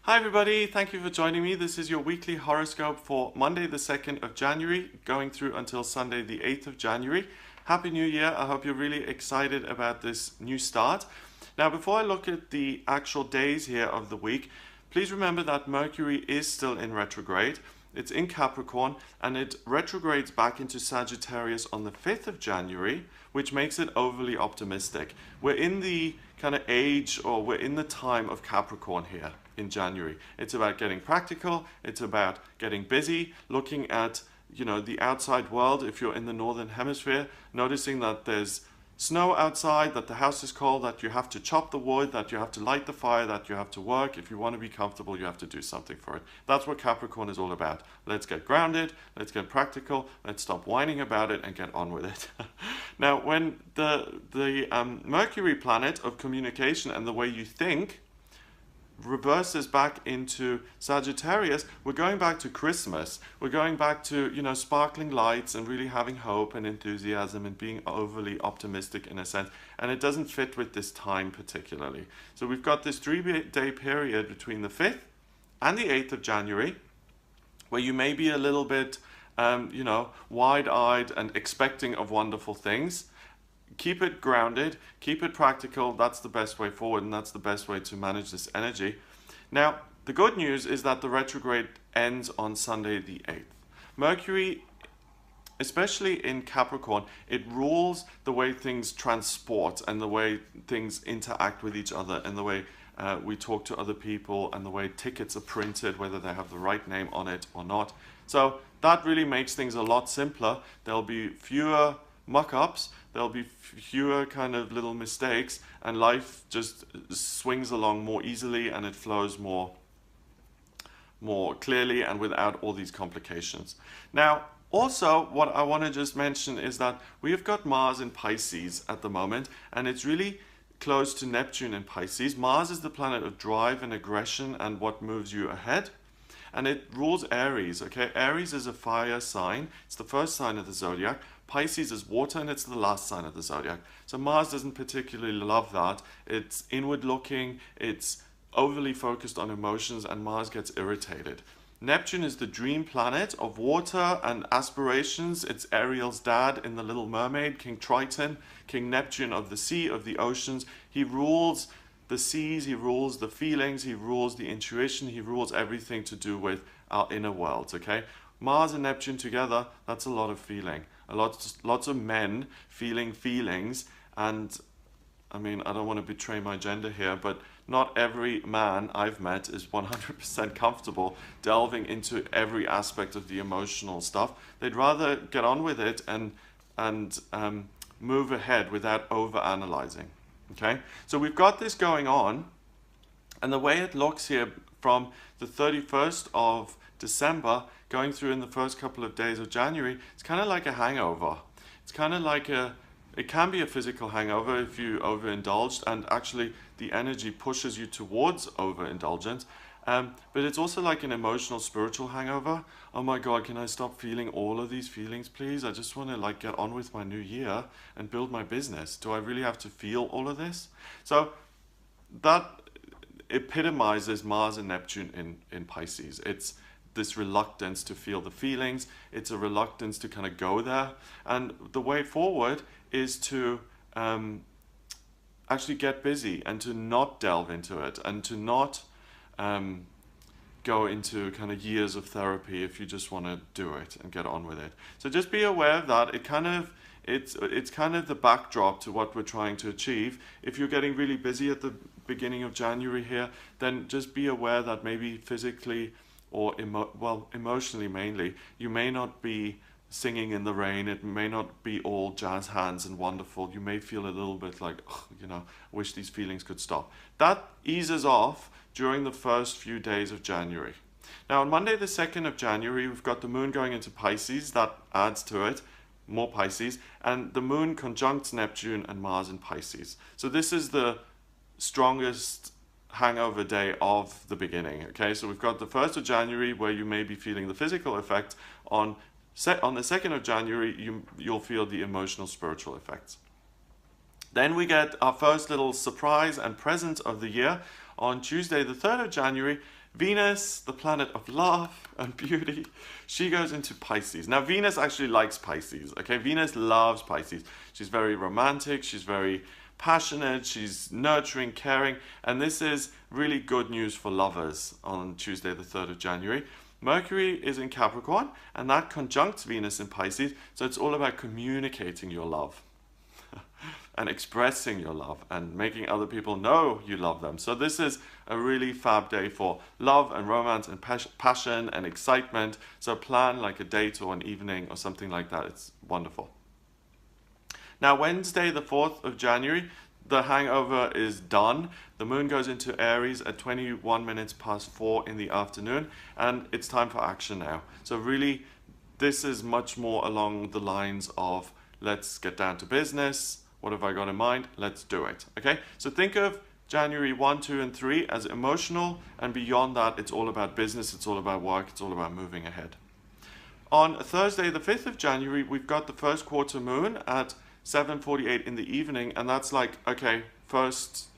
Hi everybody, thank you for joining me. This is your weekly horoscope for Monday the 2nd of January, going through until Sunday the 8th of January. Happy New Year. I hope you're really excited about this new start. Now, before I look at the actual days here of the week, please remember that Mercury is still in retrograde. It's in Capricorn and it retrogrades back into Sagittarius on the 5th of January, which makes it overly optimistic. We're in the kind of age, or we're in the time of Capricorn here in January. It's about getting practical, it's about getting busy, looking at, the outside world if you're in the northern hemisphere, noticing that there's snow outside, that the house is cold, that you have to chop the wood, that you have to light the fire, that you have to work. If you want to be comfortable, you have to do something for it. That's what Capricorn is all about. Let's get grounded, let's get practical, let's stop whining about it and get on with it. Now, when the Mercury planet of communication and the way you think reverses back into Sagittarius, we're going back to Christmas. We're going back to, sparkling lights and really having hope and enthusiasm and being overly optimistic in a sense. And it doesn't fit with this time particularly. So we've got this 3-day period between the 5th and the 8th of January where you may be a little bit, wide-eyed and expecting of wonderful things. Keep it grounded, keep it practical. That's the best way forward, and that's the best way to manage this energy. Now, the good news is that the retrograde ends on Sunday the 8th. Mercury, especially in Capricorn, it rules the way things transport and the way things interact with each other and the way we talk to other people and the way tickets are printed, whether they have the right name on it or not. So that really makes things a lot simpler. There'll be fewer muck-ups, there'll be fewer kind of little mistakes, and life just swings along more easily and it flows more clearly and without all these complications. Now, also what I want to just mention is that we have got Mars in Pisces at the moment, and it's really close to Neptune in Pisces. Mars is the planet of drive and aggression and what moves you ahead. And it rules Aries, okay? Aries is a fire sign. It's the first sign of the zodiac. Pisces is water, and it's the last sign of the zodiac. So Mars doesn't particularly love that. It's inward looking, it's overly focused on emotions, and Mars gets irritated. Neptune is the dream planet of water and aspirations. It's Ariel's dad in The Little Mermaid, King Triton, King Neptune of the sea, of the oceans. He rules the seas, he rules the feelings, he rules the intuition, he rules everything to do with our inner worlds, okay? Mars and Neptune together, that's a lot of feeling. Lots of men feeling feelings, and I mean, I don't want to betray my gender here, but not every man I've met is 100% comfortable delving into every aspect of the emotional stuff. They'd rather get on with it and move ahead without over-analyzing. Okay, so we've got this going on, and the way it looks here from the 31st of December going through in the first couple of days of January, it's kind of like a hangover. It's kind of like it can be a physical hangover if you overindulged, and actually the energy pushes you towards overindulgence. But it's also like an emotional, spiritual hangover. Oh my God, can I stop feeling all of these feelings, please? I just want to get on with my new year and build my business. Do I really have to feel all of this? So that epitomizes Mars and Neptune in Pisces. It's this reluctance to feel the feelings. It's a reluctance to kind of go there. And the way forward is to actually get busy and to not delve into it and to not go into kind of years of therapy if you just want to do it and get on with it. So just be aware of that. It's kind of the backdrop to what we're trying to achieve. If you're getting really busy at the beginning of January here, then just be aware that maybe physically or emotionally mainly, you may not be singing in the rain. It may not be all jazz hands and wonderful. You may feel a little bit like, wish these feelings could stop. That eases off during the first few days of January. Now, on Monday the 2nd of January, we've got the moon going into Pisces. That adds to it, more Pisces. And the moon conjuncts Neptune and Mars in Pisces. So this is the strongest hangover day of the beginning, okay? So we've got the 1st of January where you may be feeling the physical effect. On the 2nd of January, you'll feel the emotional, spiritual effects. Then we get our first little surprise and present of the year. On Tuesday, the 3rd of January, Venus, the planet of love and beauty, she goes into Pisces. Now, Venus actually likes Pisces, okay? Venus loves Pisces. She's very romantic, she's very passionate, she's nurturing, caring, and this is really good news for lovers on Tuesday, the 3rd of January. Mercury is in Capricorn, and that conjuncts Venus in Pisces, so it's all about communicating your love and expressing your love and making other people know you love them. So this is a really fab day for love and romance and passion and excitement. So plan like a date or an evening or something like that. It's wonderful. Now, Wednesday, the 4th of January, the hangover is done. The moon goes into Aries at 21 minutes past 4 in the afternoon, and it's time for action now. So really, this is much more along the lines of let's get down to business. What have I got in mind? Let's do it. Okay, so think of January 1, 2, and 3 as emotional, and beyond that, it's all about business, it's all about work, it's all about moving ahead. On Thursday, the 5th of January, we've got the first quarter moon at 7:48 in the evening, and that's like, okay, first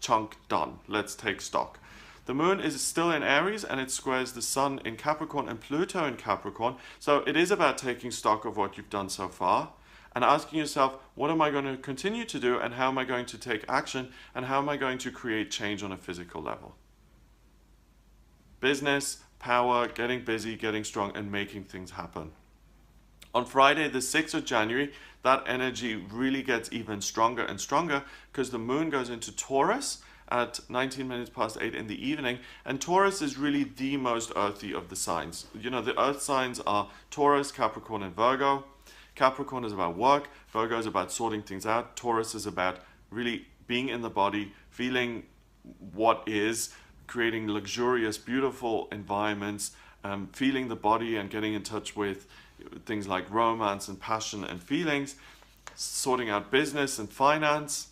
chunk done. Let's take stock. The moon is still in Aries, and it squares the sun in Capricorn and Pluto in Capricorn. So it is about taking stock of what you've done so far and asking yourself, what am I going to continue to do, and how am I going to take action, and how am I going to create change on a physical level? Business, power, getting busy, getting strong, and making things happen. On Friday, the 6th of January, that energy really gets even stronger and stronger because the moon goes into Taurus at 19 minutes past 8 in the evening. And Taurus is really the most earthy of the signs. You know, the earth signs are Taurus, Capricorn, and Virgo. Capricorn is about work, Virgo is about sorting things out, Taurus is about really being in the body, feeling what is, creating luxurious, beautiful environments, feeling the body and getting in touch with things like romance and passion and feelings, sorting out business and finance,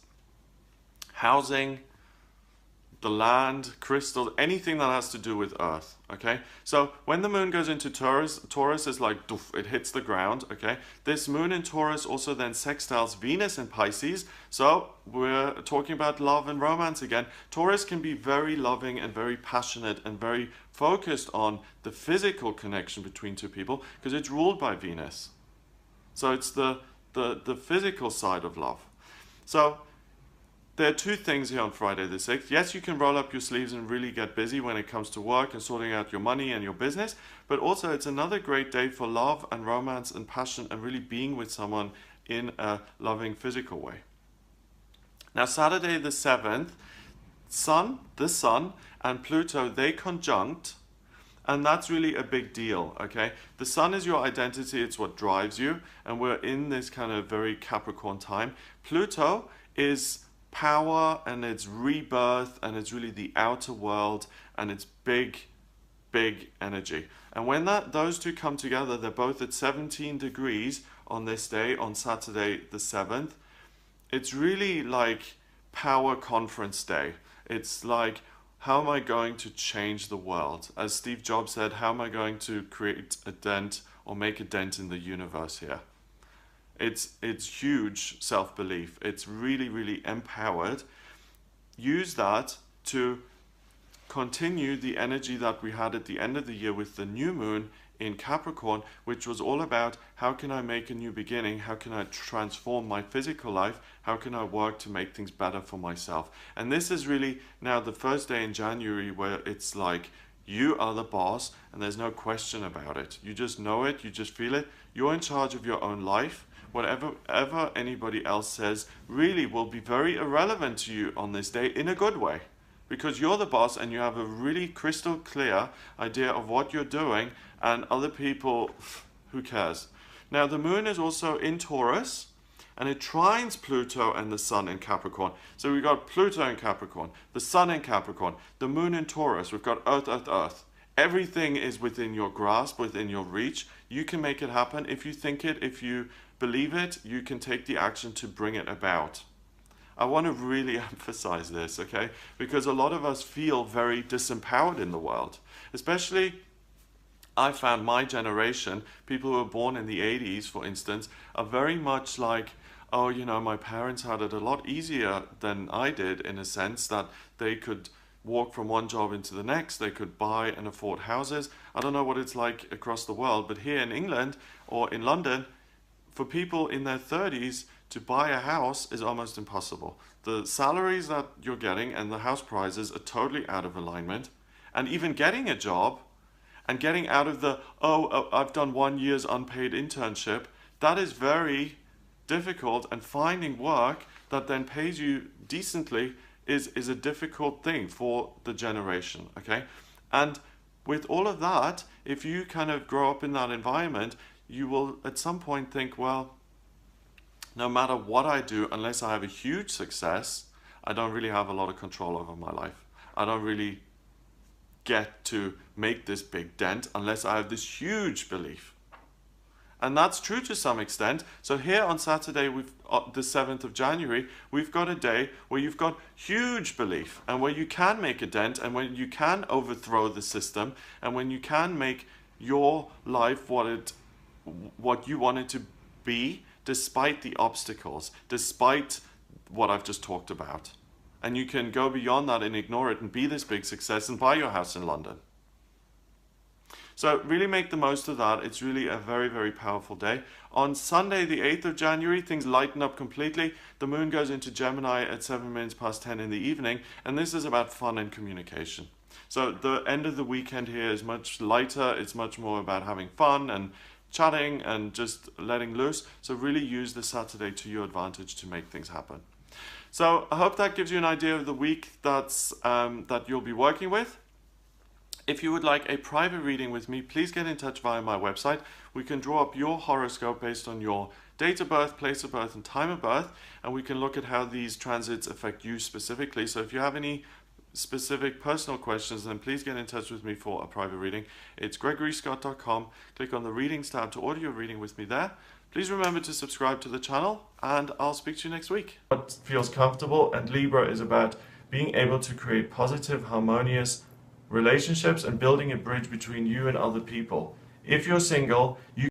housing, the land, crystals, anything that has to do with earth, okay? So when the moon goes into Taurus, Taurus is like, doof, it hits the ground, okay? This moon in Taurus also then sextiles Venus in Pisces, so we're talking about love and romance again. Taurus can be very loving and very passionate and very focused on the physical connection between two people because it's ruled by Venus. So it's the physical side of love. So there are two things here on Friday the 6th. Yes, you can roll up your sleeves and really get busy when it comes to work and sorting out your money and your business, but also it's another great day for love and romance and passion and really being with someone in a loving physical way. Now, Saturday the 7th, the sun and Pluto, they conjunct, and that's really a big deal, okay? The sun is your identity, it's what drives you, and we're in this kind of very Capricorn time. Pluto is power and it's rebirth and it's really the outer world and it's big energy. And when those two come together, they're both at 17 degrees on this day, on Saturday the 7th. It's really like power conference day. It's like, how am I going to change the world? As Steve Jobs said, how am I going to create a dent or make a dent in the universe here? It's huge self-belief. It's really empowered. Use that to continue the energy that we had at the end of the year with the new moon in Capricorn, which was all about how can I make a new beginning? How can I transform my physical life? How can I work to make things better for myself? And this is really now the first day in January where it's like you are the boss and there's no question about it. You just know it, you just feel it. You're in charge of your own life. Whatever anybody else says really will be very irrelevant to you on this day in a good way. Because you're the boss and you have a really crystal clear idea of what you're doing, and other people, who cares? Now the moon is also in Taurus and it trines Pluto and the sun in Capricorn. So we've got Pluto in Capricorn, the sun in Capricorn, the moon in Taurus, we've got Earth. Everything is within your grasp, within your reach. You can make it happen. If you think it, if you believe it, you can take the action to bring it about. I want to really emphasize this, okay? Because a lot of us feel very disempowered in the world. Especially, I found my generation, people who were born in the 80s, for instance, are very much like, oh, you know, my parents had it a lot easier than I did, in a sense that they could walk from one job into the next. They could buy and afford houses. I don't know what it's like across the world, but here in England or in London, for people in their 30s to buy a house is almost impossible. The salaries that you're getting and the house prices are totally out of alignment. And even getting a job and getting out of the, I've done 1 year's unpaid internship, that is very difficult. And finding work that then pays you decently is a difficult thing for the generation, okay? And with all of that, if you kind of grow up in that environment, you will at some point think, well, no matter what I do, unless I have a huge success, I don't really have a lot of control over my life. I don't really get to make this big dent unless I have this huge belief. And that's true to some extent. So here on Saturday, the 7th of January, we've got a day where you've got huge belief and where you can make a dent and when you can overthrow the system and when you can make your life what you want it to be, despite the obstacles, despite what I've just talked about. And you can go beyond that and ignore it and be this big success and buy your house in London. So really make the most of that. It's really a very, very powerful day. On Sunday, the 8th of January, things lighten up completely. The moon goes into Gemini at 7 minutes past 10 in the evening, and this is about fun and communication. So the end of the weekend here is much lighter. It's much more about having fun and chatting and just letting loose. So really use the Saturday to your advantage to make things happen. So I hope that gives you an idea of the week that you'll be working with. If you would like a private reading with me, please get in touch via my website. We can draw up your horoscope based on your date of birth, place of birth, and time of birth, and we can look at how these transits affect you specifically. So if you have any specific personal questions, then please get in touch with me for a private reading. It's gregoryscott.com. Click on the readings tab to order your reading with me there. Please remember to subscribe to the channel, and I'll speak to you next week. What feels comfortable, and Libra is about being able to create positive, harmonious relationships and building a bridge between you and other people. If you're single, you